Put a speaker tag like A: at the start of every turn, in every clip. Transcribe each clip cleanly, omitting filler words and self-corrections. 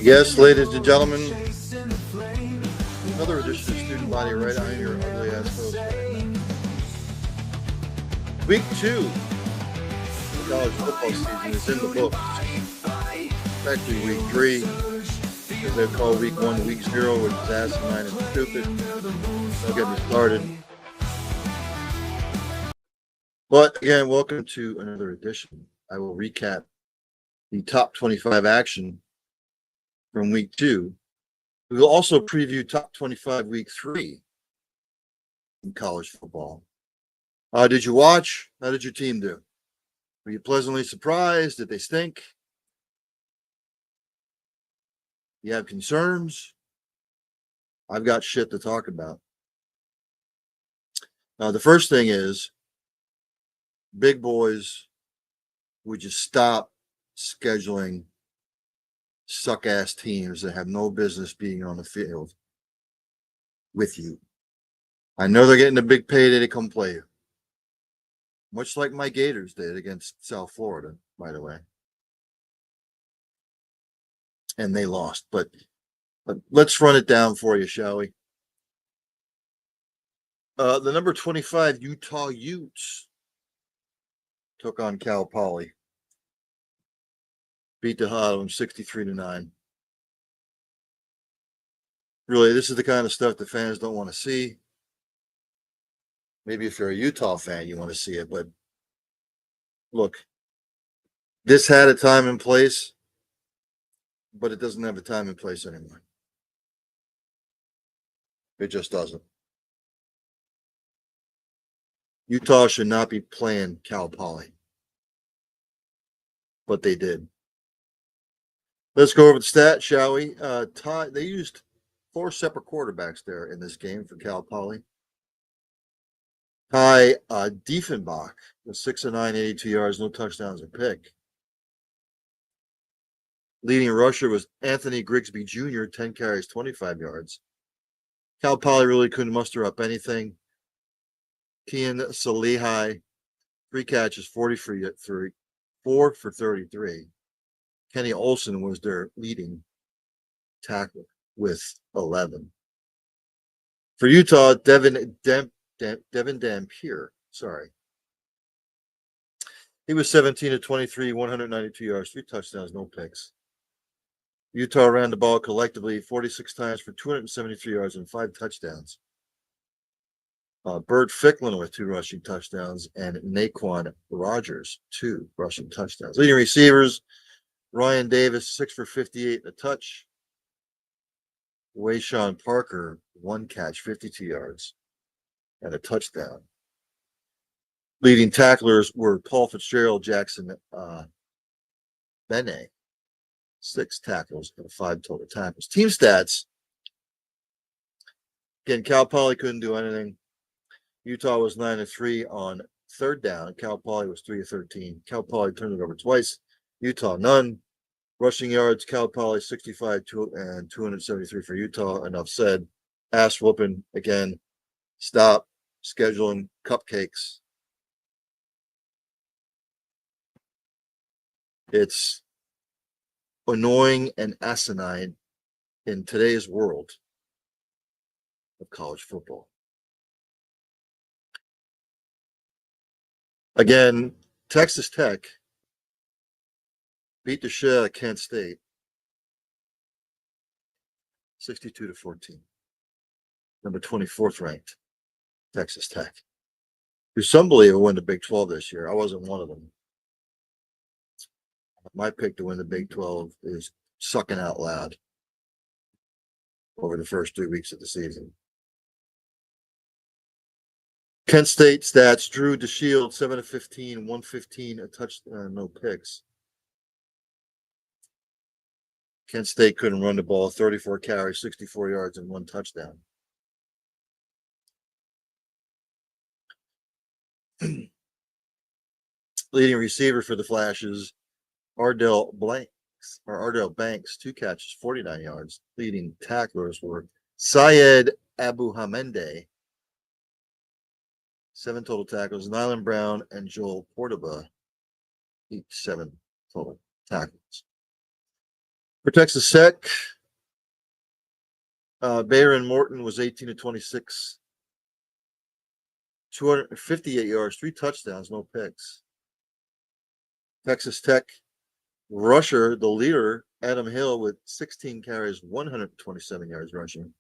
A: Yes, ladies and gentlemen, another edition of Student Body Right. I'm your ugly ass host. Week 2 of the college football season is in the books. It's actually week 3, as they call week 1 week 0, which is asinine and stupid. Don't get me started. But again, welcome to another edition. I will recap the top 25 action from week 2. We will also preview top 25 week 3 in college football. Did you watch? How did your team do? Were you pleasantly surprised? Did they stink? You have concerns? I've got shit to talk about. The first thing is, big boys, would you stop scheduling suck-ass teams that have no business being on the field with you? I know they're getting a big payday to come play you. Much like my Gators did against South Florida, by the way. And they lost. But let's run it down for you, shall we? The number 25 Utah Utes took on Cal Poly. Beat the hell out of them 63-9. Really, this is the kind of stuff the fans don't want to see. Maybe if you're a Utah fan, you want to see it. But look, this had a time and place, but it doesn't have a time and place anymore. It just doesn't. Utah should not be playing Cal Poly, but they did. Let's go over the stats, shall we? They used 4 separate quarterbacks there in this game for Cal Poly. Ty Diefenbach was 6 of 9, 82 yards, no touchdowns or pick. Leading rusher was Anthony Grigsby Jr., 10 carries, 25 yards. Cal Poly really couldn't muster up anything. Kian Salihai, 3 catches, 4 for 33. Kenny Olsen was their leading tackler with 11. For Utah, Devin Dampier, he was 17 of 23, 192 yards, 3 touchdowns, no picks. Utah ran the ball collectively 46 times for 273 yards and 5 touchdowns. Bert Ficklin with 2 rushing touchdowns and Naquan Rogers, 2 rushing touchdowns. Leading receivers, Ryan Davis, 6 for 58, a touch. Wayshawn Parker, 1 catch, 52 yards, and a touchdown. Leading tacklers were Paul Fitzgerald, Jackson Bene, 6 tackles and 5 total tackles. Team stats. Again, Cal Poly couldn't do anything. Utah was 9 of 3 on third down. Cal Poly was 3 of 13. Cal Poly turned it over twice. Utah, none. Rushing yards, Cal Poly 65 and 273 for Utah. Enough said. Ass whooping again. Stop scheduling cupcakes. It's annoying and asinine in today's world of college football. Again, Texas Tech beat the shit out of Kent State 62-14. Number 24th ranked Texas Tech. There's some believe will win the Big 12 this year. I wasn't one of them. My pick to win the Big 12 is sucking out loud over the first 3 weeks of the season. Kent State stats: Drew DeShield, 7 of 15, 115, a touchdown, no picks. Kent State couldn't run the ball, 34 carries, 64 yards, and 1 touchdown. Leading receiver for the Flashes, Ardell Banks, 2 catches, 49 yards. Leading tacklers were Syed Abuhamende, 7 total tackles. Nylan Brown and Joel Portaba, each 7 total tackles. For Texas Tech, Bayron Morton was 18 to 26, 258 yards, 3 touchdowns, no picks. Texas Tech rusher, the leader, Adam Hill, with 16 carries, 127 yards rushing.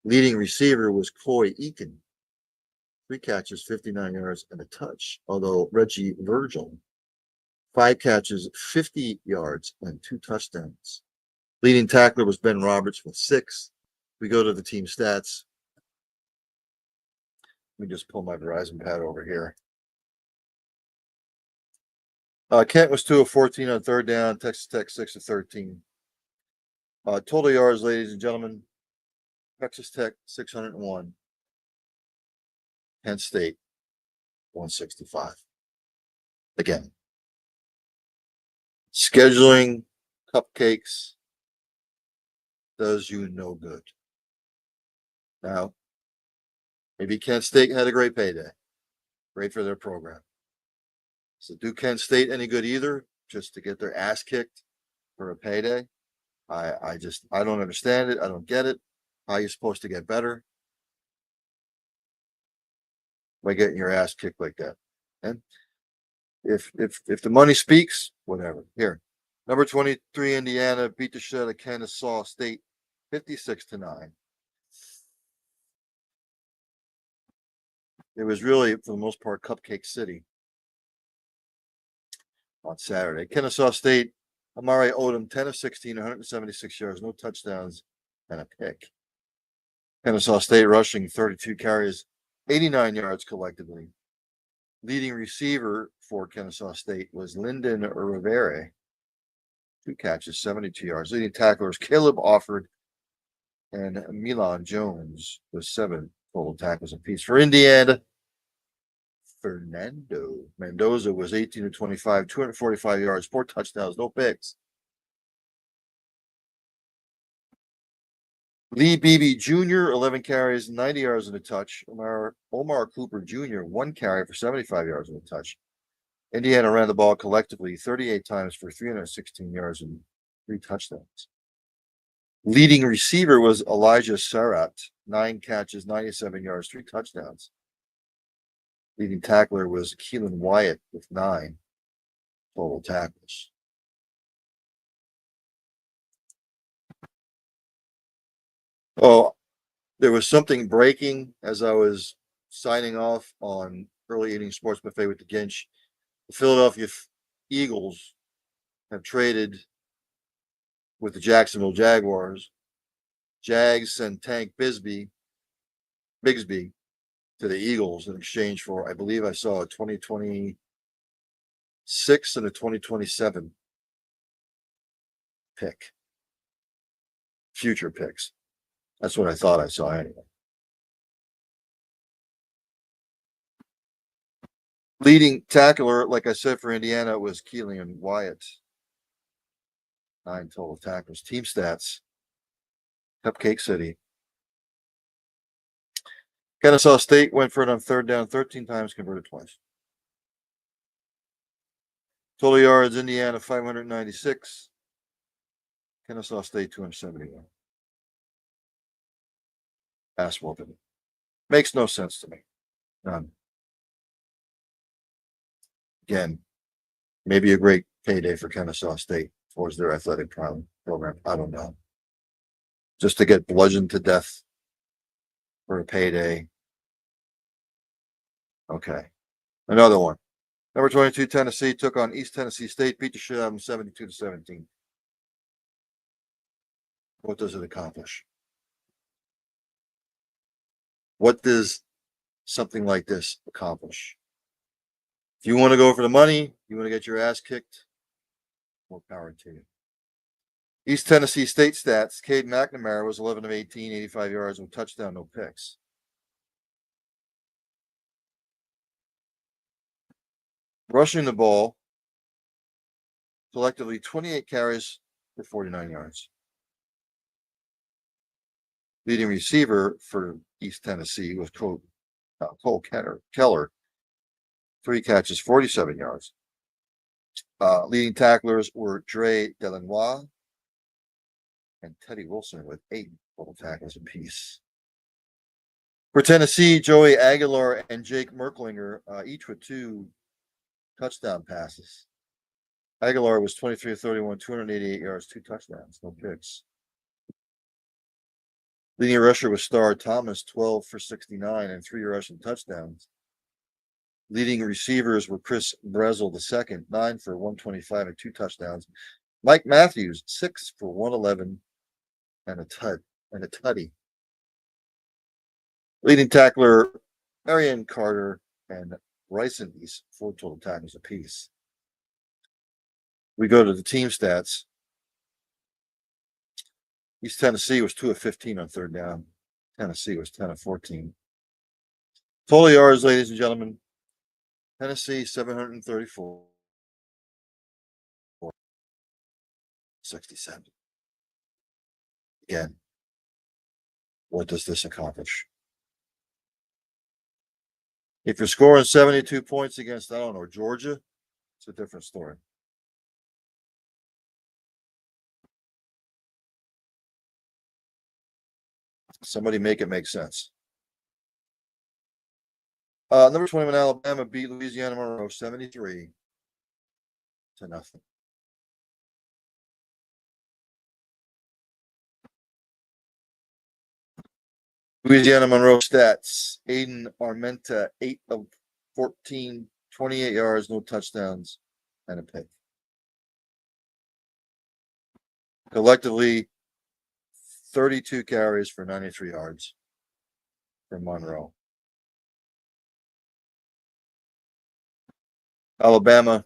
A: Leading receiver was Coy Eakin, 3 catches, 59 yards, and a touch. Although Reggie Virgil, 5 catches, 50 yards, and 2 touchdowns. Leading tackler was Ben Roberts with 6. We go to the team stats. Let me just pull my Verizon pad over here. Kent was 2 of 14 on third down. Texas Tech 6 of 13. Total yards, ladies and gentlemen. Texas Tech 601. Kent State 165. Again, scheduling cupcakes does you no good. Now, maybe Kent State had a great payday. Great for their program. So do Kent State any good either, just to get their ass kicked for a payday? I don't understand it. I don't get it. How are you supposed to get better by getting your ass kicked like that? And if the money speaks, whatever. Here, number 23 Indiana beat the shit out of Kennesaw State 56-9. It was really, for the most part, Cupcake City on Saturday. Kennesaw State, Amari Odom, 10 of 16, 176 yards, no touchdowns, and a pick. Kennesaw State rushing 32 carries, 89 yards collectively. Leading receiver for Kennesaw State was Lyndon Rivera, 2 catches, 72 yards. Leading tacklers Caleb Offord and Milan Jones with 7 total tackles apiece. For Indiana, Fernando Mendoza was 18 to 25, 245 yards, 4 touchdowns, no picks. Lee Beebe Jr., 11 carries, 90 yards and a touch. Omar Cooper Jr., 1 carry for 75 yards and a touch. Indiana ran the ball collectively 38 times for 316 yards and 3 touchdowns. Leading receiver was Elijah Surratt, 9 catches, 97 yards, 3 touchdowns. Leading tackler was Keelan Wyatt with 9 total tackles. Oh, there was something breaking as I was signing off on Early Inning Sports Buffet with the Ginch. The Philadelphia Eagles have traded with the Jacksonville Jaguars. Jags sent Tank Bigsby to the Eagles in exchange for, I believe I saw a 2026 and a 2027 pick. Future picks. That's what I thought I saw anyway. Leading tackler, like I said, for Indiana was Keelan Wyatt. 9 total tackles. Team stats. Cupcake City. Kennesaw State went for it on third down 13 times, converted twice. Total yards, Indiana 596. Kennesaw State 271. Ass whooping. Makes no sense to me. None. Again, maybe a great payday for Kennesaw State towards their athletic program. I don't know. Just to get bludgeoned to death for a payday. Okay. Another one. Number 22, Tennessee took on East Tennessee State, beat the shit out of them 72-17. What does it accomplish? What does something like this accomplish? If you want to go for the money, you want to get your ass kicked, more power to you. East Tennessee State stats. Cade McNamara was 11 of 18, 85 yards, with touchdown, no picks. Rushing the ball, collectively 28 carries for 49 yards. Leading receiver for East Tennessee was Cole Keller, 3 catches, 47 yards. Leading tacklers were Dre Delanois and Teddy Wilson with 8 total tackles apiece. For Tennessee, Joey Aguilar and Jake Merklinger, each with 2 touchdown passes. Aguilar was 23 of 31, 288 yards, 2 touchdowns, no picks. Leading rusher was Star Thomas, 12 for 69 and 3 rushing touchdowns. Leading receivers were Chris Brezel II, 9 for 125 and 2 touchdowns. Mike Matthews, 6 for 111 and a tutty. Leading tackler Arian Carter and Bryson East, 4 total tackles apiece. We go to the team stats. East Tennessee was 2 of 15 on third down. Tennessee was 10 of 14. Total yards, ladies and gentlemen. Tennessee 734. 67. Again, what does this accomplish? If you're scoring 72 points against, I don't know, Georgia, it's a different story. Somebody make it make sense. Number 21, Alabama beat Louisiana Monroe 73 to nothing. Louisiana Monroe stats. Aiden Armenta, 8 of 14, 28 yards, no touchdowns, and a pick. Collectively, 32 carries for 93 yards for Monroe. Alabama,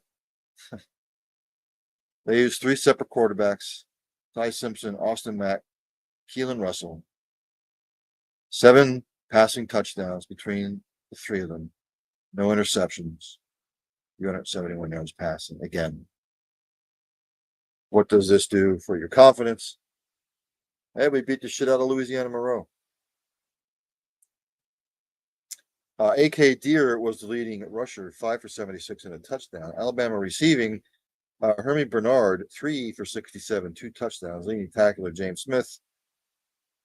A: they used 3 separate quarterbacks: Ty Simpson, Austin Mack, Keelan Russell. 7 passing touchdowns between the 3 of them. No interceptions. 371 yards passing. Again, what does this do for your confidence? Hey, we beat the shit out of Louisiana Monroe. A.K. Deere was the leading rusher, 5 for 76 and a touchdown. Alabama receiving, Hermie Bernard, 3 for 67, 2 touchdowns. Leading tackler James Smith,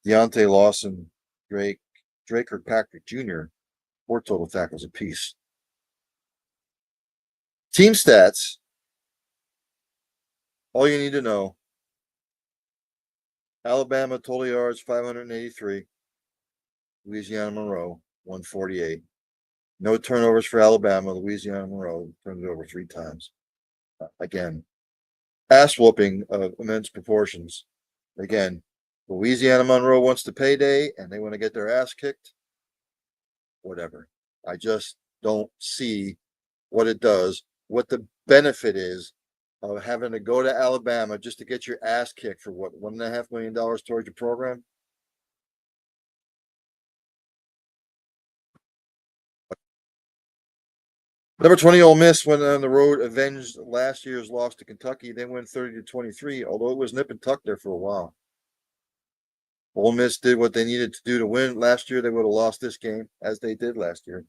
A: Deontay Lawson, Drake Kirkpatrick Jr., 4 total tackles apiece. Team stats. All you need to know. Alabama total yards 583. Louisiana Monroe 148. No turnovers for Alabama. Louisiana Monroe turned it over 3 times. Again, ass whooping of immense proportions. Again, Louisiana Monroe wants the payday and they want to get their ass kicked. Whatever. I just don't see what it does, what the benefit is of having to go to Alabama just to get your ass kicked for what, $1.5 million towards your program? Number 20, Ole Miss went on the road, avenged last year's loss to Kentucky. They went 30-23, although it was nip and tuck there for a while. Ole Miss did what they needed to do to win. Last year, they would have lost this game, as they did last year.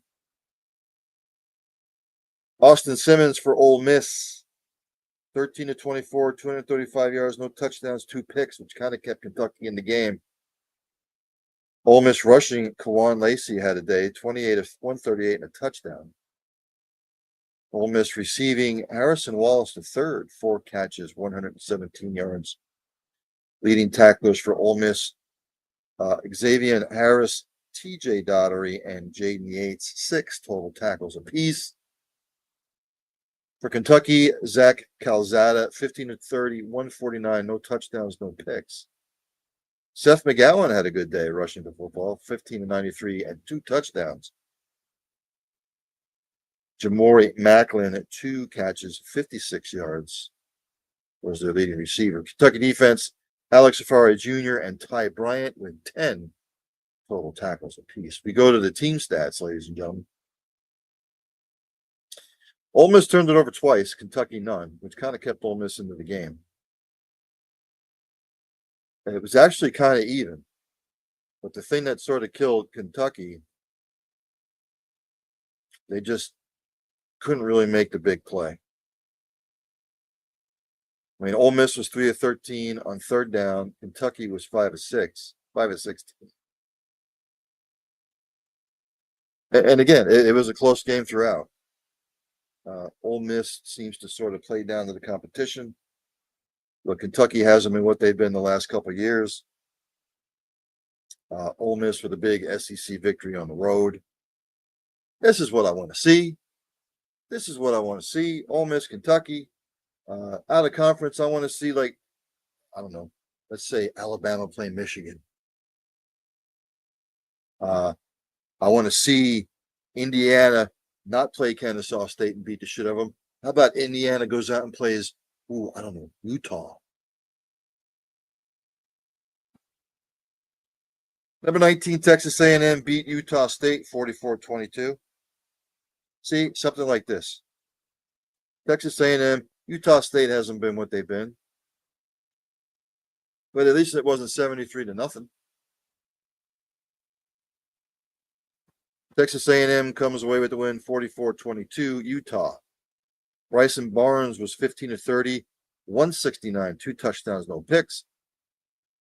A: Austin Simmons for Ole Miss, 13-24, 235 yards, no touchdowns, 2 picks, which kind of kept Kentucky in the game. Ole Miss rushing, Kawan Lacey had a day, 28 of 138 and a touchdown. Ole Miss receiving, Harrison Wallace III, 4 catches, 117 yards. Leading tacklers for Ole Miss, Xavier Harris, TJ Dottery, and Jaden Yates, 6 total tackles apiece. For Kentucky, Zach Calzada, 15-30, 149, no touchdowns, no picks. Seth McGowan had a good day rushing the football, 15-93 and 2 touchdowns. Jamori Macklin at 2 catches, 56 yards, was their leading receiver. Kentucky defense, Alex Safari Jr. and Ty Bryant with 10 total tackles apiece. We go to the team stats, ladies and gentlemen. Ole Miss turned it over twice, Kentucky none, which kind of kept Ole Miss into the game. And it was actually kind of even. But the thing that sort of killed Kentucky, they just couldn't really make the big play. I mean, Ole Miss was 3 of 13 on third down. Kentucky was 5 of 6, 5 of 16. And again, it was a close game throughout. Ole Miss seems to sort of play down to the competition. But Kentucky has them in what they've been the last couple of years. Ole Miss with a big SEC victory on the road. This is what I want to see. This is what I want to see. Ole Miss, Kentucky. Out of conference, I want to see, like, I don't know, let's say Alabama playing Michigan. I want to see Indiana not play Kennesaw State and beat the shit out of them. How about Indiana goes out and plays, I don't know, Utah? Number 19, Texas A&M beat Utah State 44-22. See, something like this. Texas A&M, Utah State hasn't been what they've been. But at least it wasn't 73-0. Texas A&M comes away with the win 44-22. Utah. Bryson Barnes was 15 of 30, 169, 2 touchdowns, no picks.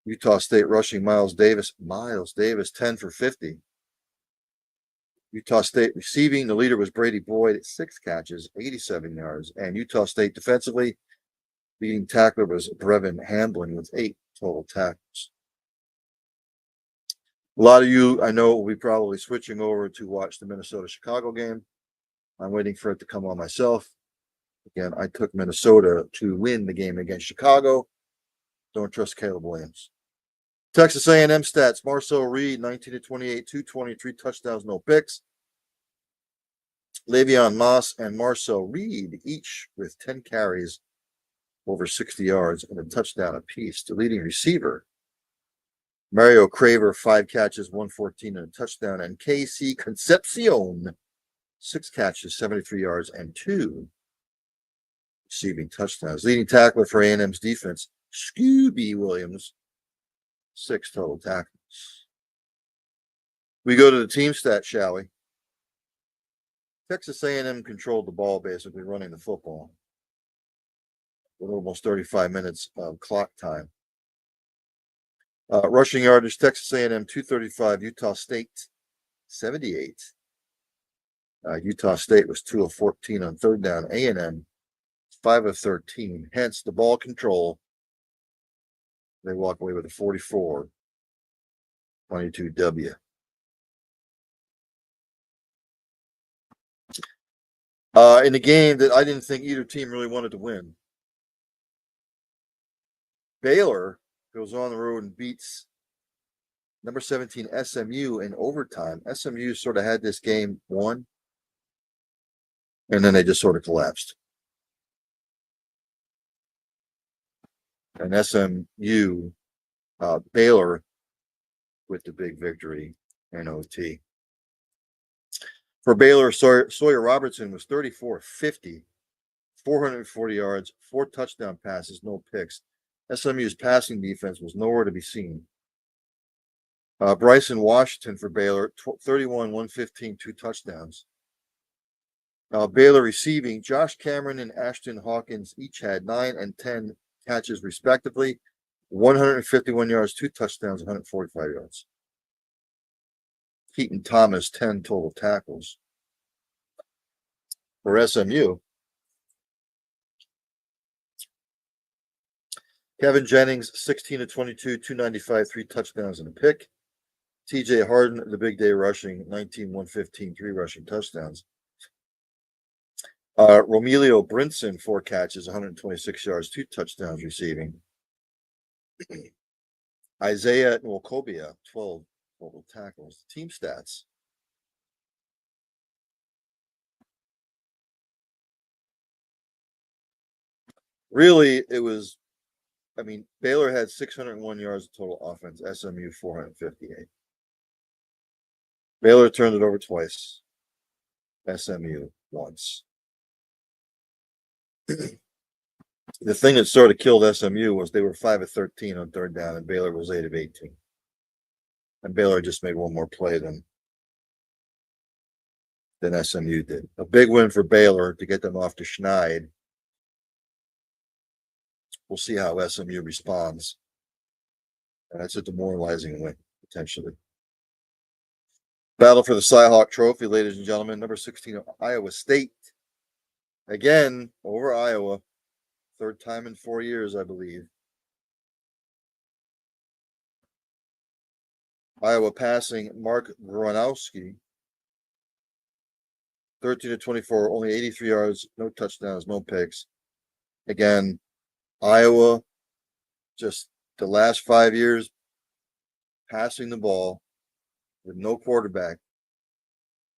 A: Utah State rushing Miles Davis, 10 for 50. Utah State receiving, the leader was Brady Boyd at 6 catches, 87 yards. And Utah State defensively, leading tackler was Brevin Hamblin with 8 total tackles. A lot of you, I know, will be probably switching over to watch the Minnesota-Chicago game. I'm waiting for it to come on myself. Again, I took Minnesota to win the game against Chicago. Don't trust Caleb Williams. Texas A&M stats. Marcel Reed, 19 of 28, 223 touchdowns, no picks. Le'Veon Moss and Marcel Reed, each with 10 carries, over 60 yards, and a touchdown apiece. The leading receiver, Mario Craver, 5 catches, 114, and a touchdown. And KC Concepcion, 6 catches, 73 yards, and 2 receiving touchdowns. Leading tackler for A&M's defense, Scooby Williams, 6 total tackles. We go to the team stat, shall we? Texas A&M controlled the ball, basically running the football with almost 35 minutes of clock time. Rushing yardage, Texas A&M 235, Utah State 78. Utah State was 2 of 14 on third down. A&M 5 of 13. Hence the ball control. They walk away with a 44-22 W. In a game that I didn't think either team really wanted to win, Baylor goes on the road and beats number 17 SMU in overtime. SMU sort of had this game won, and then they just sort of collapsed. And SMU, Baylor with the big victory in OT. For Baylor, Sawyer Robertson was 34-50, 440 yards, 4 touchdown passes, no picks. SMU's passing defense was nowhere to be seen. Bryson Washington for Baylor, 31, 115, 2 touchdowns. Baylor receiving, Josh Cameron and Ashton Hawkins each had 9 and 10 catches respectively, 151 yards, 2 touchdowns, 145 yards. Keaton Thomas, 10 total tackles. For SMU, Kevin Jennings, 16 of 22, 295, 3 touchdowns and a pick. TJ Harden, the big day rushing, 19, 115, 3 rushing touchdowns. Romelio Brinson, 4 catches, 126 yards, 2 touchdowns receiving. Isaiah Nwokobia, 12 total tackles. Team stats. Really, it was, Baylor had 601 yards of total offense, SMU 458. Baylor turned it over twice, SMU once. The thing that sort of killed SMU was they were 5 of 13 on third down, and Baylor was 8 of 18. And Baylor just made one more play than SMU did. A big win for Baylor to get them off to Schneid. we'll see how SMU responds. And that's a demoralizing win, potentially. Battle for the Cyhawk Trophy, ladies and gentlemen. Number 16, Iowa State. Again, over Iowa. Third time in 4 years, I believe. Iowa passing Mark Gronowski. 13-24, only 83 yards, no touchdowns, no picks. Again, Iowa, just the last 5 years, passing the ball with no quarterback.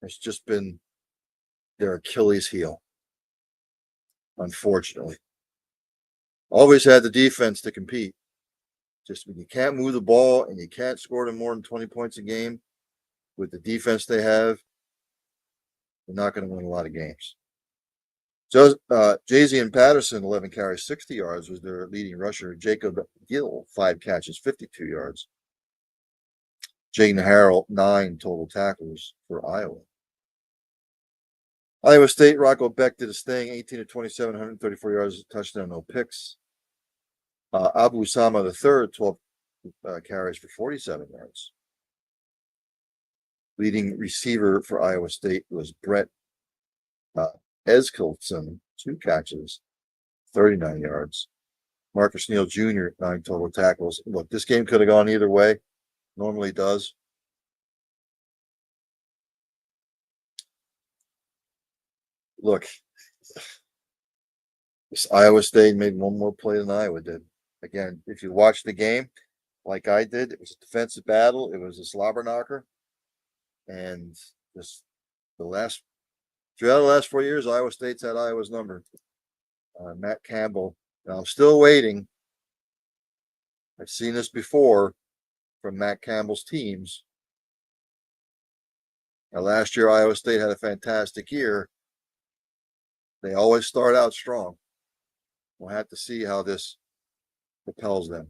A: It's just been their Achilles heel, unfortunately. Always had the defense to compete. Just when you can't move the ball and you can't score them more than 20 points a game with the defense they have, you're not going to win a lot of games. So Jazian Patterson, 11 carries, 60 yards, was their leading rusher. Jacob Gill, 5 catches, 52 yards. Jaden Harrell, 9 total tackles for Iowa. Iowa State, Rocco Beck did his thing, 18-27, 134 yards, touchdown, no picks. Abu Sama III, 12 carries for 47 yards. Leading receiver for Iowa State was Brett Eskildson, 2 catches, 39 yards. Marcus Neal Jr., 9 total tackles. Look, this game could have gone either way. Normally does. Look, this Iowa State made one more play than Iowa did. Again, if you watch the game, like I did, it was a defensive battle. It was a slobber knocker. And this, throughout the last 4 years, Iowa State's had Iowa's number. Matt Campbell. Now, I'm still waiting. I've seen this before from Matt Campbell's teams. Now, last year, Iowa State had a fantastic year. They always start out strong. We'll have to see how this propels them.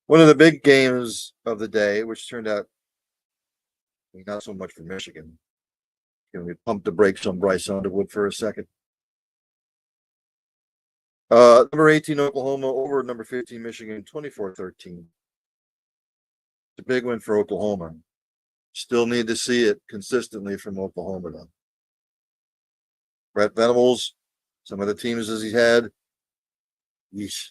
A: One of the big games of the day, which turned out not so much for Michigan. Can we pump the brakes on Bryce Underwood for a second? Number 18, Oklahoma over number 15, Michigan, 24-13. It's a big win for Oklahoma. Still need to see it consistently from Oklahoma, though. Brett Venables, some of the teams as he had. Yeesh.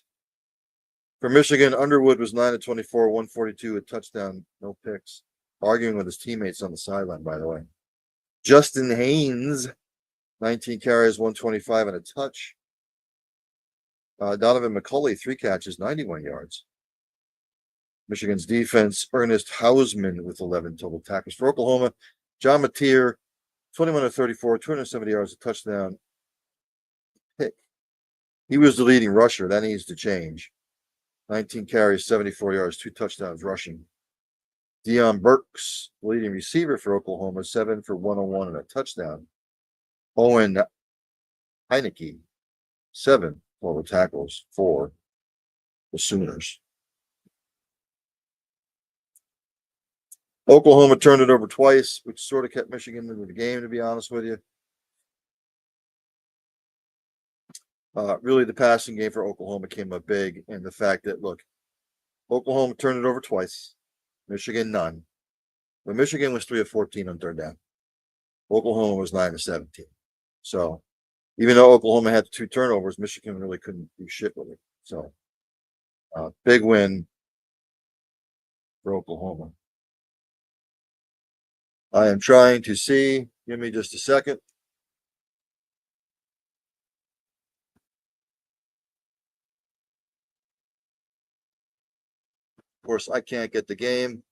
A: For Michigan, Underwood was 9-24, 142, a touchdown, no picks. Arguing with his teammates on the sideline, by the way. Justin Haynes, 19 carries, 125, and a touch. Donovan McCulley, 3 catches, 91 yards. Michigan's defense, Ernest Hausman with 11 total tackles. For Oklahoma, John Mateer, 21-34, 270 yards, a touchdown. Pick. He was the leading rusher. That needs to change. 19 carries, 74 yards, 2 touchdowns rushing. Deion Burks, leading receiver for Oklahoma, 7 for 101 and a touchdown. Owen Heineke, 7 total tackles for the Sooners. Oklahoma turned it over twice, which sort of kept Michigan into the game, to be honest with you. Really, the passing game for Oklahoma came up big, and the fact that, look, Oklahoma turned it over twice, Michigan none. But Michigan was 3 of 14 on third down. Oklahoma was 9 of 17. So even though Oklahoma had 2 turnovers, Michigan really couldn't do shit with it. So big win for Oklahoma. I am trying to see. Give me just a second. Of course, I can't get the game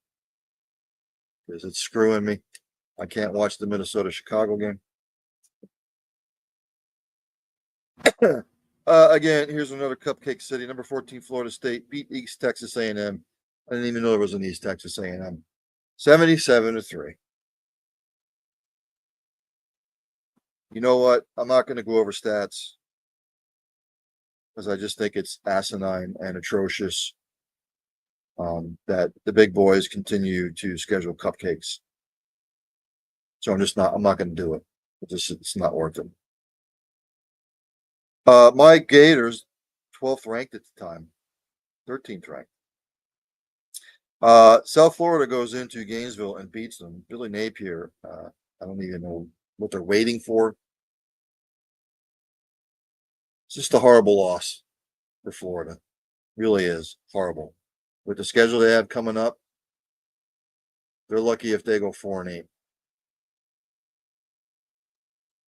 A: because it's screwing me. I can't watch the Minnesota-Chicago game. Again, here's another cupcake city. Number 14, Florida State beat East Texas A&M. I didn't even know there was an East Texas A&M. 77-3. You know what? I'm not going to go over stats because I just think it's asinine and atrocious that the big boys continue to schedule cupcakes. So I'm not going to do it. It's not worth it. My Gators, 12th ranked at the time, 13th ranked. South Florida goes into Gainesville and beats them. Billy Napier, I don't even know what they're waiting for. It's just a horrible loss for Florida. Really is horrible. With the schedule they have coming up, they're lucky if they go 4-8.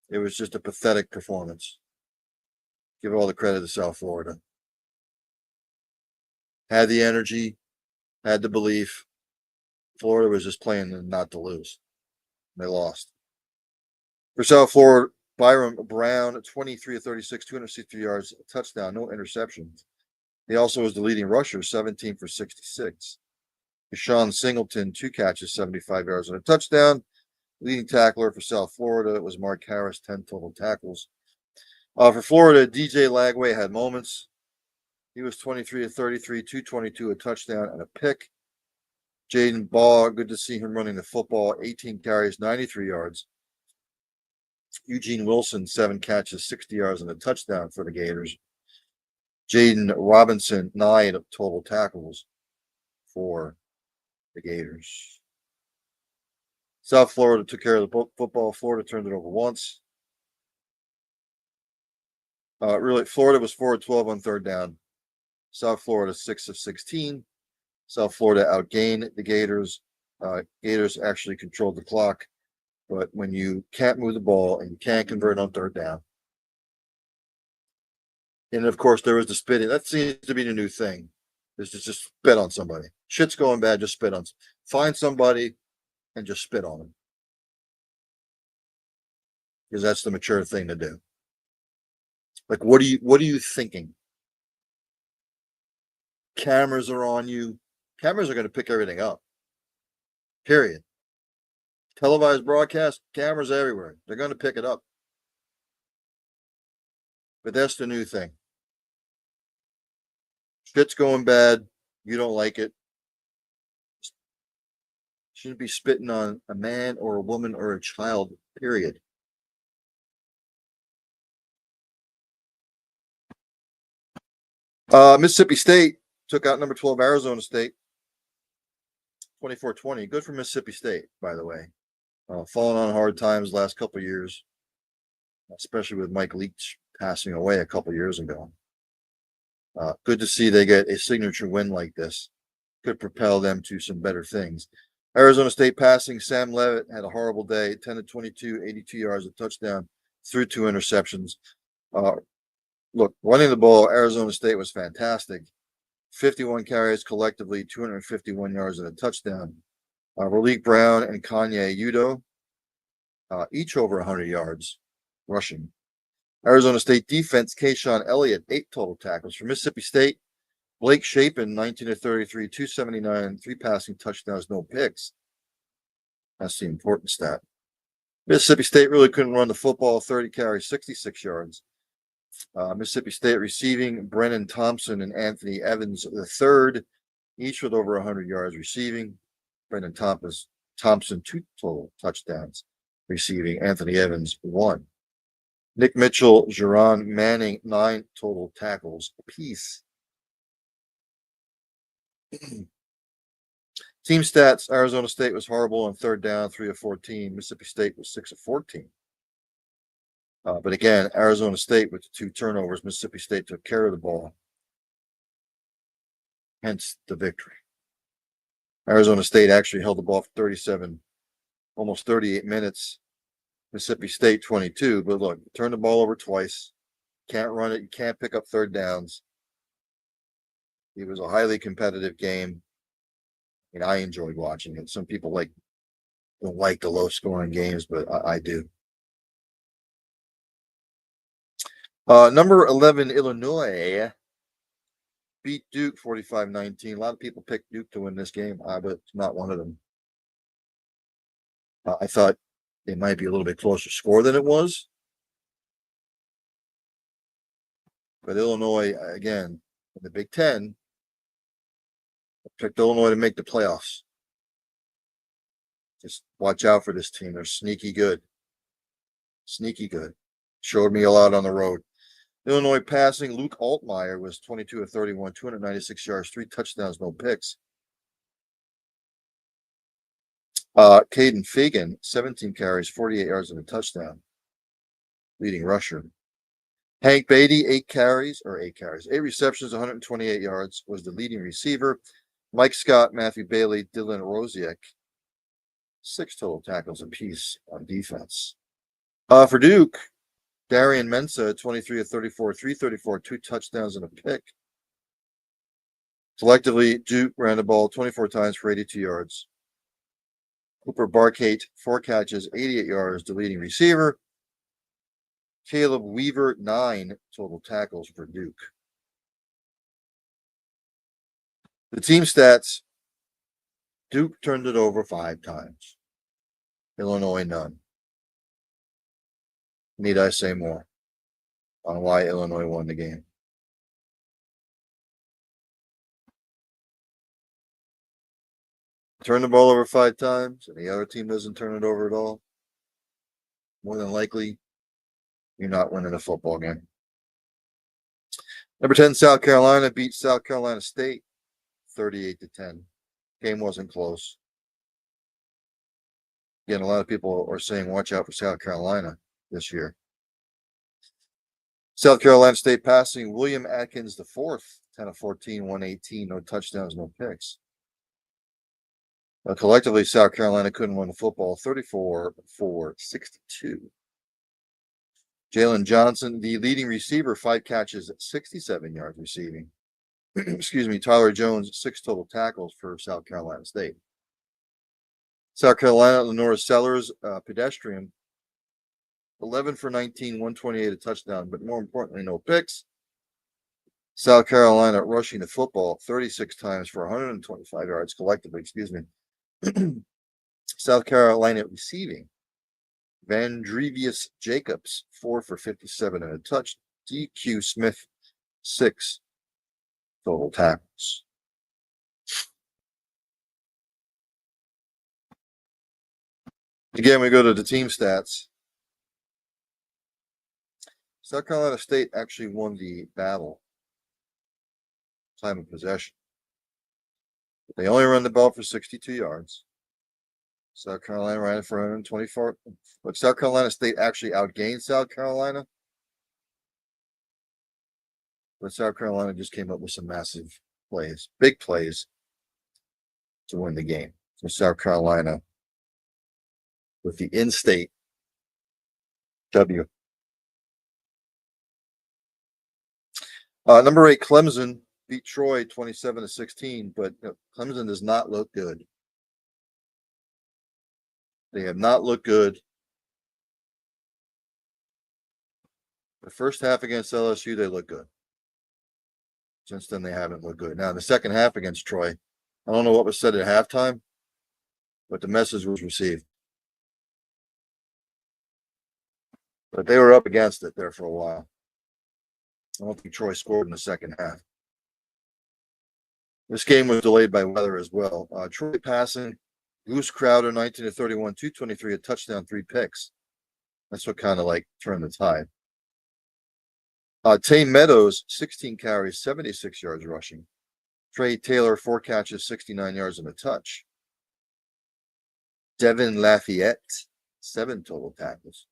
A: It was just a pathetic performance. Give all the credit to South Florida. Had the energy, had the belief. Florida was just playing not to lose. They lost. For South Florida, Byron Brown, 23 of 36, 263 yards, a touchdown, no interceptions. He also was the leading rusher, 17 for 66. Deshaun Singleton, 2 catches, 75 yards and a touchdown. Leading tackler for South Florida was Mark Harris, 10 total tackles. For Florida, DJ Lagway had moments. He was 23 of 33, 222, a touchdown and a pick. Jaden Baugh, good to see him running the football, 18 carries, 93 yards. Eugene Wilson, 7 catches, 60 yards and a touchdown for the Gators. Jaden Robinson, 9 total tackles for the Gators. South Florida took care of the football. Florida turned it over once. Really, Florida was 4 of 12 on third down. South Florida, 6 of 16. South Florida outgained the Gators. Gators actually controlled the clock. But when you can't move the ball and you can't convert on third down. And of course, there was the spitting. That seems to be the new thing. Is to just spit on somebody. Shit's going bad, just spit on. Find somebody and just spit on them. Because that's the mature thing to do. Like, what are you thinking? Cameras are on you. Cameras are going to pick everything up. Period. Televised broadcast, cameras everywhere. They're going to pick it up. But that's the new thing. Shit's going bad. You don't like it. Shouldn't be spitting on a man or a woman or a child, period. Mississippi State took out number 12 Arizona State, 24-20. Good for Mississippi State, by the way. Falling on hard times last couple of years, especially with Mike Leach passing away a couple of years ago. Good to see they get a signature win like this. Could propel them to some better things. Arizona State passing, Sam Levitt had a horrible day, 10 of 22, 82 yards, a touchdown, threw 2 interceptions. Look, running the ball, Arizona State was fantastic. 51 carries collectively, 251 yards and a touchdown. Raleek Brown and Kanye Udo, each over 100 yards rushing. Arizona State defense, Kayshawn Elliott, 8 total tackles. For Mississippi State, Blake Shapen, 19 of 33, 279, 3 passing touchdowns, no picks. That's the important stat. Mississippi State really couldn't run the football, 30 carries, 66 yards. Mississippi State receiving, Brennan Thompson and Anthony Evans III, each with over 100 yards receiving. Brennan Thompson, 2 total touchdowns receiving. Anthony Evans, 1. Nick Mitchell, Jerron Manning, 9 total tackles apiece. Team stats, Arizona State was horrible on third down, 3 of 14. Mississippi State was 6 of 14. But again, Arizona State with the 2 turnovers, Mississippi State took care of the ball. Hence the victory. Arizona State actually held the ball for 37, almost 38 minutes. Mississippi State 22. But look, turn the ball over twice. Can't run it. You can't pick up third downs. It was a highly competitive game. And I enjoyed watching it. Some people don't like the low scoring games, but I do. Number 11, Illinois beat Duke 45-19. A lot of people picked Duke to win this game. I was not one of them. I thought it might be a little bit closer score than it was. But Illinois, again, in the Big Ten, picked Illinois to make the playoffs. Just watch out for this team. They're sneaky good. Sneaky good. Showed me a lot on the road. Illinois passing, Luke Altmaier was 22 of 31, 296 yards, 3 touchdowns, no picks. Caden Fagan, 17 carries, 48 yards, and a touchdown. Leading rusher. Hank Beatty, 8 receptions, 128 yards, was the leading receiver. Mike Scott, Matthew Bailey, Dylan Rosiek, 6 total tackles apiece on defense. For Duke, Darian Mensah, 23 of 34, 334, 2 touchdowns and a pick. Collectively, Duke ran the ball 24 times for 82 yards. Cooper Barkate, 4 catches, 88 yards, the leading receiver. Caleb Weaver, 9 total tackles for Duke. The team stats, Duke turned it over 5 times. Illinois, none. Need I say more on why Illinois won the game? Turn the ball over 5 times, and the other team doesn't turn it over at all. More than likely, you're not winning a football game. Number 10, South Carolina beat South Carolina State 38-10. Game wasn't close. Again, a lot of people are saying watch out for South Carolina this year. South Carolina State passing, William Atkins IV, 10 of 14, 118, no touchdowns, no picks. Collectively, South Carolina couldn't win the football, 34-62. Jalen Johnson, the leading receiver, 5 catches, 67 yards receiving. Excuse me, Tyler Jones, 6 total tackles for South Carolina State. South Carolina, Lenora Sellers, pedestrian, 11 for 19, 128, a touchdown, but more importantly, no picks. South Carolina rushing the football 36 times for 125 yards collectively, excuse me. South Carolina receiving, Vandrevius Jacobs, 4 for 57 and a touch. DQ Smith, 6 total tackles. Again, we go to the team stats. South Carolina State actually won the battle time of possession. They only run the ball for 62 yards. South Carolina ran it for 124. But South Carolina State actually outgained South Carolina. But South Carolina just came up with some massive plays, big plays, to win the game. So South Carolina with the in-state W. Number 8, Clemson beat Troy 27-16, but Clemson does not look good. They have not looked good. The first half against LSU, they look good. Since then, they haven't looked good. Now, in the second half against Troy, I don't know what was said at halftime, but the message was received. But they were up against it there for a while. I don't think Troy scored in the second half. This game was delayed by weather as well. Troy passing, Goose Crowder, 19 of 31, 223, a touchdown, 3 picks. That's what kind of like turned the tide. Tame Meadows, 16 carries, 76 yards rushing. Trey Taylor, 4 catches, 69 yards and a touch. Devin Lafayette, 7 total tackles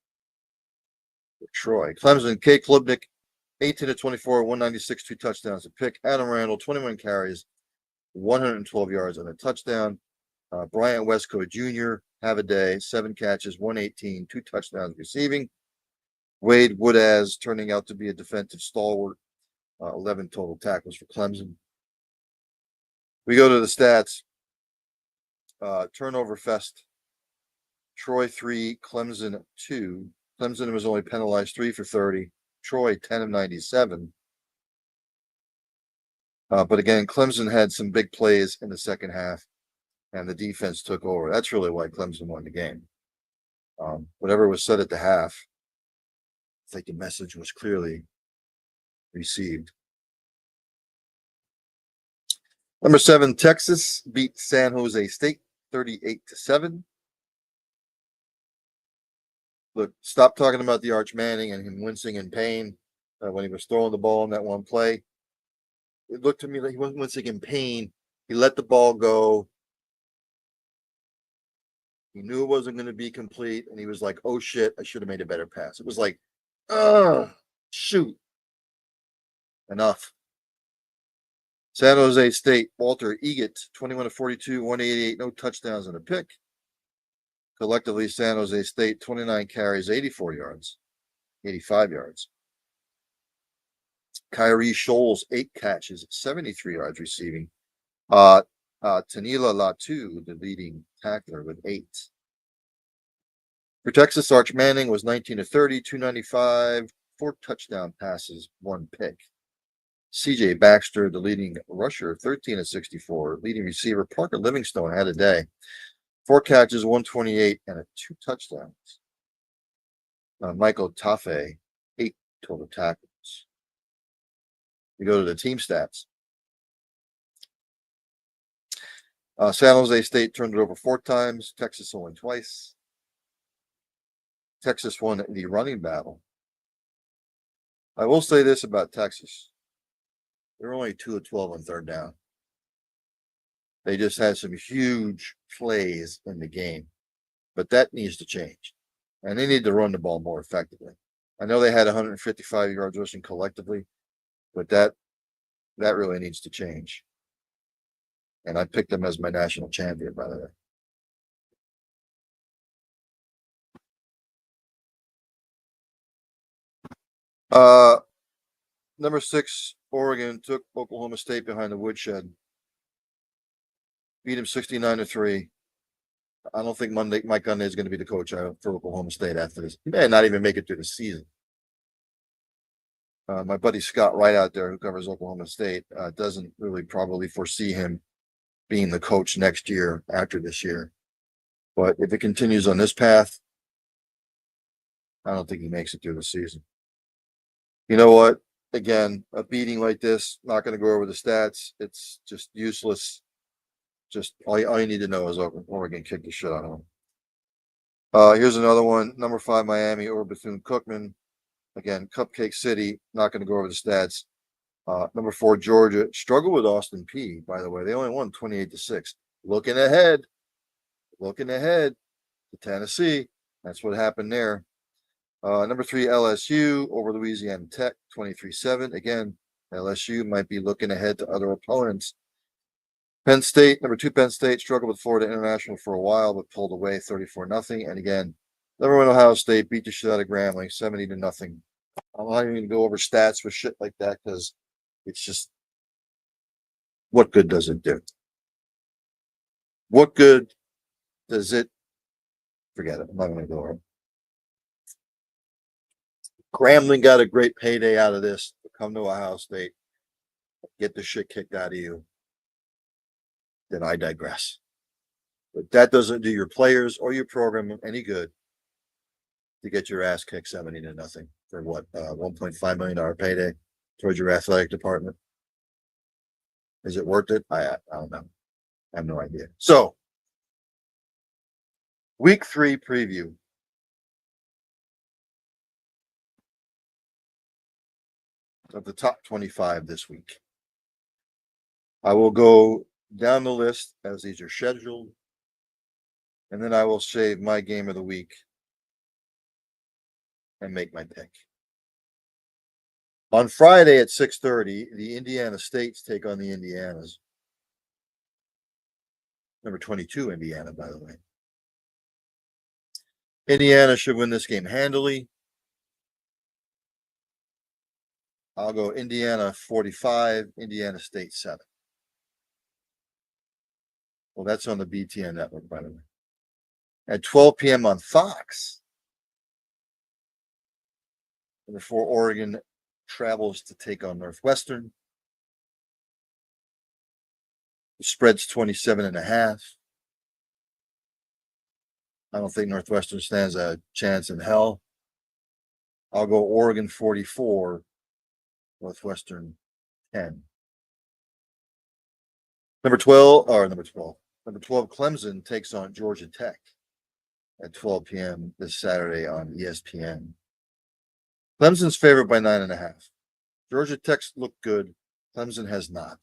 A: for Troy. Clemson, K. Klubnik, 18 of 24, 196, 2 touchdowns, a pick. Adam Randall, 21 carries, 112 yards and a touchdown. Bryant Westcott Jr., have a day, 7 catches, 118, 2 touchdowns receiving. Wade Woodaz turning out to be a defensive stalwart, 11 total tackles for Clemson. We go to the stats. Turnover fest. Troy 3, Clemson 2. Clemson was only penalized 3 for 30. Troy 10 of 97. But again, Clemson had some big plays in the second half, and the defense took over. That's really why Clemson won the game. Whatever was said at the half, I think the message was clearly received. Number 7, Texas beat San Jose State 38-7. Look, stop talking about the Arch Manning and him wincing in pain. when he was throwing the ball in that one play. It looked to me like he wasn't once in pain. He let the ball go. He knew it wasn't going to be complete, and he was like, "Oh shit, I should have made a better pass." It was like, shoot, enough. San Jose State, Walter Egat, 21-42, 188, no touchdowns and a pick. Collectively, San Jose State, 29 carries, 84 yards, 85 yards. Kyrie Scholes, 8 catches, 73 yards receiving. Tanila Latu, the leading tackler, with 8. For Texas, Arch Manning was 19-30, 295, 4 touchdown passes, 1 pick. CJ Baxter, the leading rusher, 13-64. Leading receiver, Parker Livingstone, had a day. 4 catches, 128, and 2 touchdowns. Michael Tafe, 8 total tackles. We go to the team stats. San Jose State turned it over 4 times. Texas only twice. Texas won the running battle. I will say this about Texas. They're only 2 of 12 on third down. They just had some huge plays in the game. But that needs to change. And they need to run the ball more effectively. I know they had 155 yards rushing collectively, but that really needs to change. And I picked them as my national champion, by the way. Number 6, Oregon took Oklahoma State behind the woodshed. Beat him 69-3. I don't think Mike Gundy is going to be the coach for Oklahoma State after this. He may not even make it through the season. My buddy Scott Wright out there, who covers Oklahoma State, doesn't really probably foresee him being the coach next year after this year. But if it continues on this path, I don't think he makes it through the season. You know what? Again, a beating like this, not going to go over the stats. It's just useless. Just all you need to know is Oregon kicked the shit out of them. Here's another one. Number 5, Miami over Bethune-Cookman. Again, Cupcake City, not going to go over the stats. Number 4, Georgia, struggled with Austin Peay, by the way. They only won 28-6. Looking ahead to Tennessee. That's what happened there. Number 3, LSU over Louisiana Tech, 23-7. Again, LSU might be looking ahead to other opponents. Penn State, number 2, Penn State struggled with Florida International for a while, but pulled away 34-0. And again, number 1, Ohio State beat the shit out of Grambling, 70-0. I'm not even going to go over stats with shit like that because it's just, what good does it do? What good does it? Forget it. I'm not going to go over it. Grambling got a great payday out of this. Come to Ohio State, get the shit kicked out of you. Then I digress. But that doesn't do your players or your program any good to get your ass kicked 70-0 for what, $1.5 million payday towards your athletic department. Is it worth it? I don't know. I have no idea. So, week 3 preview. Of the top 25 this week. I will go down the list as these are scheduled, and then I will save my game of the week and make my pick. On Friday at 6:30, the Indiana States take on the Indianas. Number 22, Indiana, by the way. Indiana should win this game handily. I'll go Indiana 45, Indiana State 7. Well, that's on the BTN network, by the way. At 12 p.m. on Fox. Number 4, Oregon travels to take on Northwestern. The spread's 27.5. I don't think Northwestern stands a chance in hell. I'll go Oregon 44, Northwestern 10. Number 12, Clemson takes on Georgia Tech at 12 p.m. this Saturday on ESPN. Clemson's favored by 9.5. Georgia Tech's looked good. Clemson has not.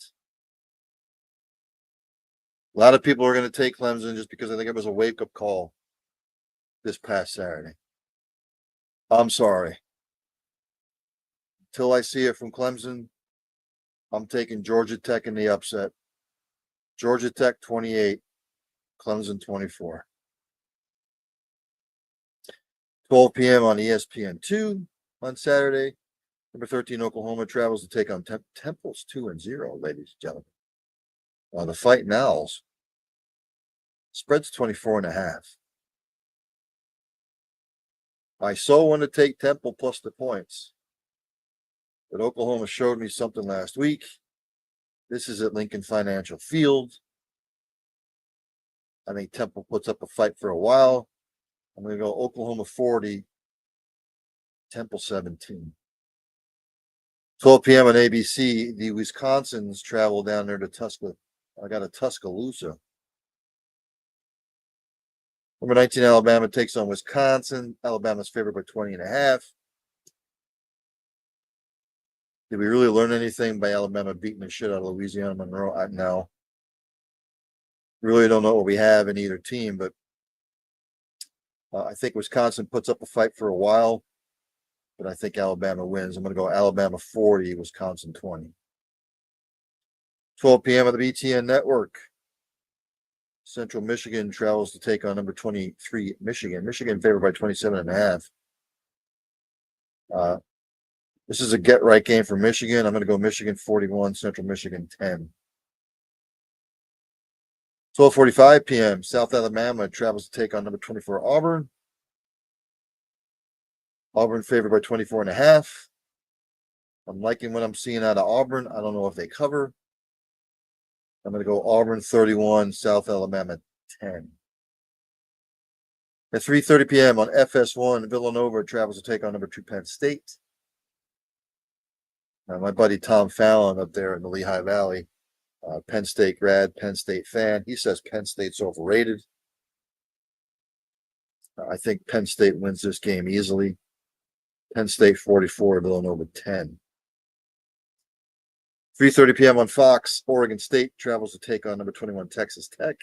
A: A lot of people are going to take Clemson just because I think it was a wake-up call this past Saturday. I'm sorry. Until I see it from Clemson, I'm taking Georgia Tech in the upset. Georgia Tech 28, Clemson 24. 12 p.m. on ESPN2 on Saturday. Number 13, Oklahoma travels to take on Temple's 2-0, ladies and gentlemen. The Fighting Owls. Spread's 24.5. I so want to take Temple plus the points. But Oklahoma showed me something last week. This is at Lincoln Financial Field. I think Temple puts up a fight for a while. I'm going to go Oklahoma 40, Temple 17. 12 p.m. on ABC, the Wisconsins travel down there to Tuscaloosa. Number 19, Alabama takes on Wisconsin. Alabama's favored by 20.5. Did we really learn anything by Alabama beating the shit out of Louisiana Monroe? No. Really don't know what we have in either team, but I think Wisconsin puts up a fight for a while, but I think Alabama wins. I'm going to go Alabama 40, Wisconsin 20. 12 p.m. on the BTN network. Central Michigan travels to take on number 23, Michigan. Michigan favored by 27.5. This is a get-right game for Michigan. I'm going to go Michigan 41, Central Michigan 10. 12:45 p.m. South Alabama travels to take on number 24, Auburn. Auburn favored by 24.5. I'm liking what I'm seeing out of Auburn. I don't know if they cover. I'm going to go Auburn 31, South Alabama 10. At 3:30 p.m. on FS1, Villanova travels to take on number 2, Penn State. My buddy Tom Fallon up there in the Lehigh Valley, Penn State grad, Penn State fan. He says Penn State's overrated. I think Penn State wins this game easily. Penn State 44, Villanova 10. 3:30 p.m. on Fox, Oregon State travels to take on number 21, Texas Tech.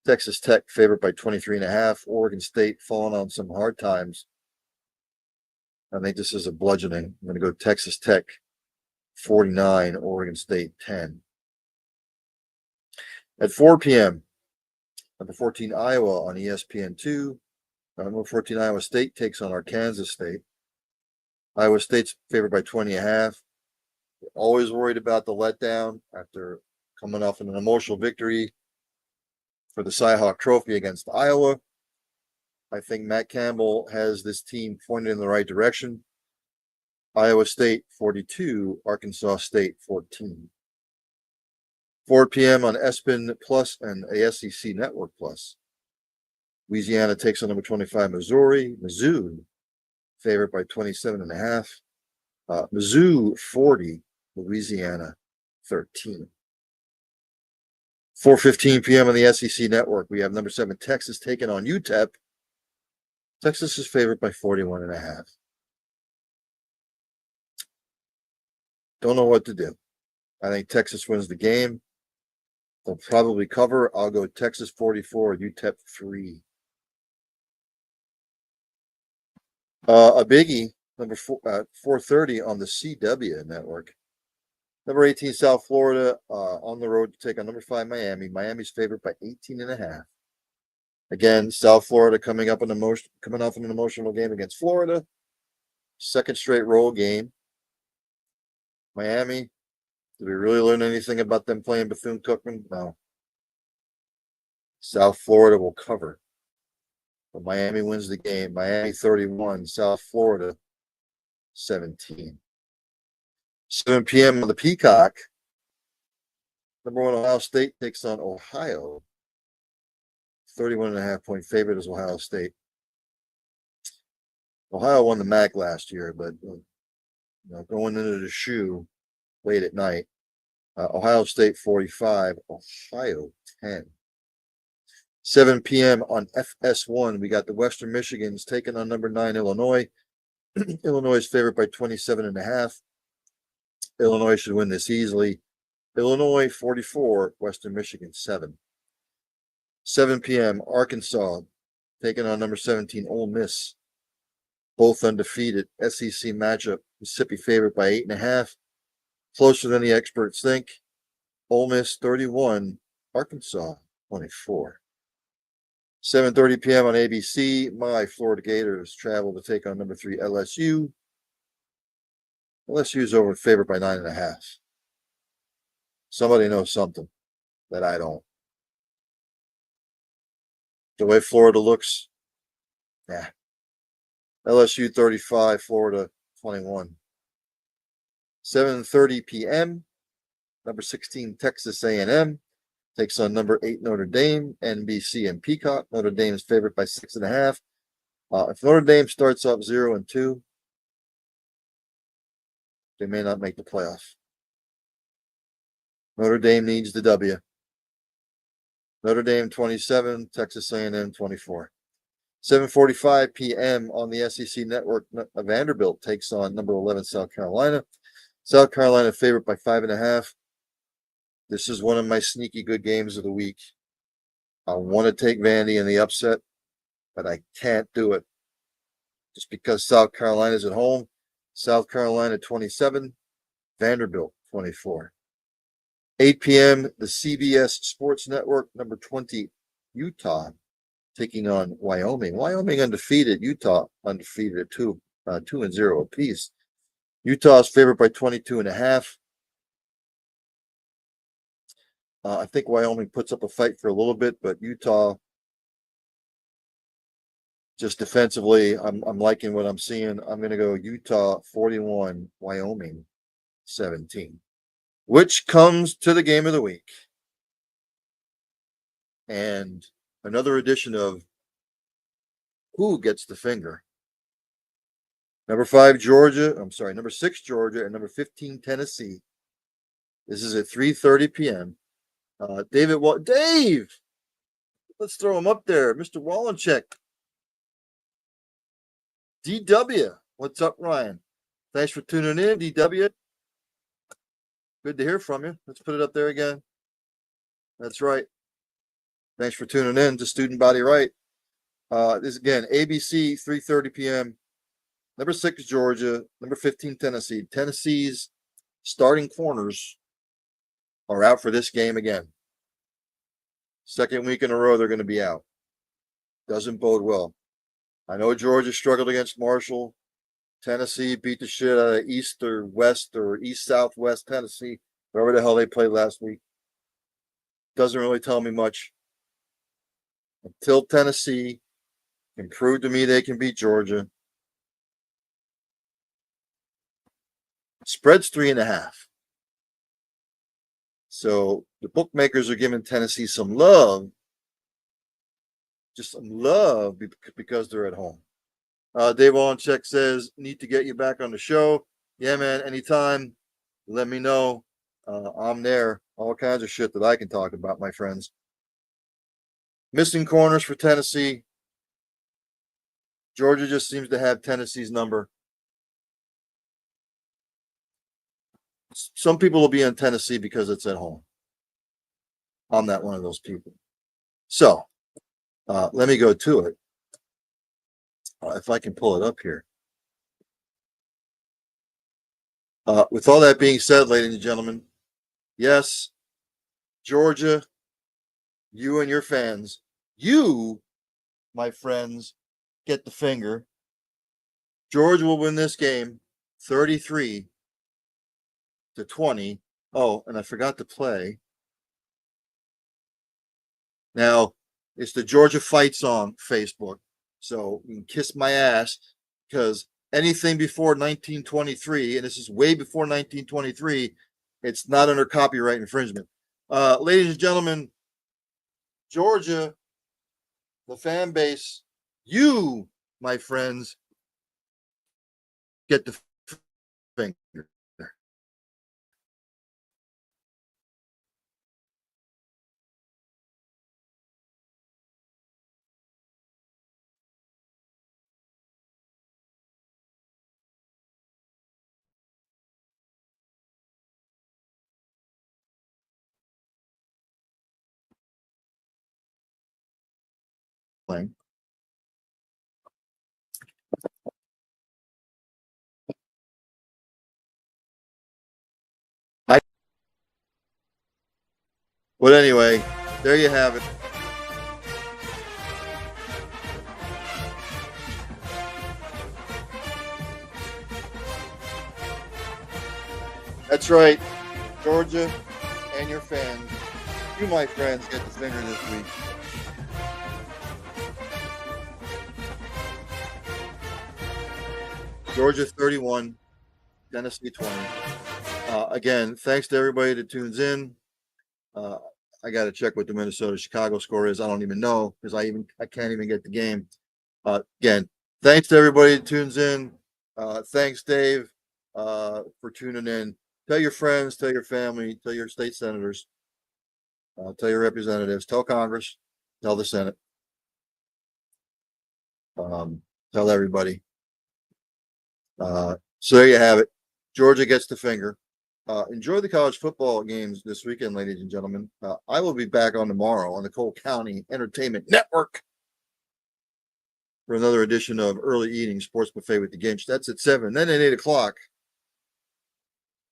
A: Texas Tech favored by 23.5. Oregon State falling on some hard times. I think this is a bludgeoning. I'm going to go Texas Tech 49, Oregon State 10. At 4 p.m., number 14, Iowa on ESPN2. Number 14, Iowa State takes on Arkansas State. Iowa State's favored by 20.5. Always worried about the letdown after coming off an emotional victory for the Cy-Hawk Trophy against Iowa. I think Matt Campbell has this team pointed in the right direction. Iowa State 42, Arkansas State 14. 4 p.m. on ESPN Plus and ASCC Network Plus. Louisiana takes on number 25, Missouri. Mizzou favored by 27.5. Mizzou 40, Louisiana 13. 4:15 p.m. on the SEC Network. We have number 7, Texas taking on UTEP. Texas is favored by 41.5. Don't know what to do. I think Texas wins the game. They'll probably cover. I'll go Texas 44, UTEP 3. A biggie, number 4:30 on the CW network. Number 18, South Florida on the road to take on number 5, Miami. Miami's favored by 18.5. Again, South Florida coming off an emotional game against Florida. Second straight road game. Miami, did we really learn anything about them playing Bethune-Cookman? No. South Florida will cover. But Miami wins the game. Miami 31, South Florida 17. 7 p.m. on the Peacock. Number 1, Ohio State takes on Ohio. 31.5 point favorite is Ohio State. Ohio won the MAC last year, but going into the shoe late at night. Ohio State 45, Ohio 10. 7 p.m. on FS1, we got the Western Michigans taking on number 9, Illinois. Illinois is favored by 27.5. Illinois should win this easily. Illinois 44, Western Michigan 7. 7 p.m. Arkansas taking on number 17 Ole Miss. Both undefeated. SEC matchup. Mississippi favored by 8.5. Closer than the experts think. Ole Miss 31, Arkansas 24. 7:30 p.m. on ABC. My Florida Gators travel to take on number 3 LSU. LSU is over favored by 9.5. Somebody knows something that I don't. The way Florida looks, yeah. LSU 35, Florida 21. 7:30 p.m. Number 16 Texas A&M takes on number 8 Notre Dame. NBC and Peacock. Notre Dame is favored by 6.5. If Notre Dame starts up 0-2, they may not make the playoff. Notre Dame needs the W. Notre Dame 27, Texas A&M 24. 7:45 p.m. on the SEC network. Vanderbilt takes on number 11 South Carolina. South Carolina favored by 5.5. This is one of my sneaky good games of the week. I want to take Vandy in the upset, but I can't do it just because South Carolina's at home. South Carolina 27, Vanderbilt 24. 8 p.m. the CBS Sports Network, number 20 Utah taking on Wyoming. Wyoming undefeated. Utah undefeated at 2-0 apiece. Utah is favored by 22.5. I think Wyoming puts up a fight for a little bit, but Utah, just defensively, I'm liking what I'm seeing. I'm going to go Utah 41, Wyoming 17, which comes to the game of the week. And another edition of Who Gets the Finger? Number 6 Georgia, and number 15 Tennessee. This is at 3:30 p.m. Dave, let's throw him up there. Mr. Wallencheck. DW, what's up, Ryan? Thanks for tuning in, DW. Good to hear from you. Let's put it up there again. That's right. Thanks for tuning in to Student Body Right. This again, ABC, 3:30 p.m. Number 6 Georgia, number 15 Tennessee. Tennessee's starting corners are out for this game again. Second week in a row, they're going to be out. Doesn't bode well. I know Georgia struggled against Marshall. Tennessee beat the shit out of East or West or East Southwest Tennessee, wherever the hell they played last week. Doesn't really tell me much. Until Tennessee can prove to me they can beat Georgia. Spread's 3.5. So the bookmakers are giving Tennessee some love. Just some love because they're at home. Dave Wallencheck says, need to get you back on the show. Yeah, man, anytime. Let me know. I'm there. All kinds of shit that I can talk about, my friends. Missing corners for Tennessee. Georgia just seems to have Tennessee's number. Some people will be in Tennessee because it's at home. I'm not one of those people. So let me go to it. If I can pull it up here. With all that being said, ladies and gentlemen, yes, Georgia, you and your fans, you, my friends, get the finger. Georgia will win this game 33-20. Oh, and I forgot to play. Now, it's the Georgia Fight Song Facebook. So you can kiss my ass because anything before 1923, and this is way before 1923, it's not under copyright infringement. Ladies and gentlemen, Georgia, the fan base, you, my friends, get the finger. playing. But anyway, there you have it. That's right, Georgia and your fans. You, my friends, get the finger this week. Georgia 31, Tennessee 20. Again, thanks to everybody that tunes in. I got to check what the Minnesota Chicago score is. I don't even know because I can't even get the game. Again, thanks to everybody that tunes in. Thanks, Dave, for tuning in. Tell your friends, tell your family, tell your state senators, tell your representatives, tell Congress, tell the Senate, tell everybody. So there you have it. Georgia gets the finger. Enjoy the college football games this weekend, ladies and gentlemen. I will be back on tomorrow on the Cole County Entertainment Network for another edition of Early Eating Sports Buffet with the Ginch. That's at 7. Then at 8 o'clock,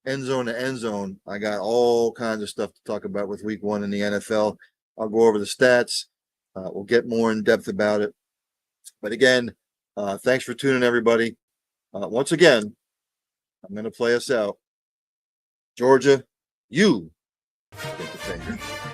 A: end zone to end zone. I got all kinds of stuff to talk about with week 1 in the NFL. I'll go over the stats. We'll get more in depth about it. But again, thanks for tuning in, everybody. Once again, I'm going to play us out. Georgia, you get the finger.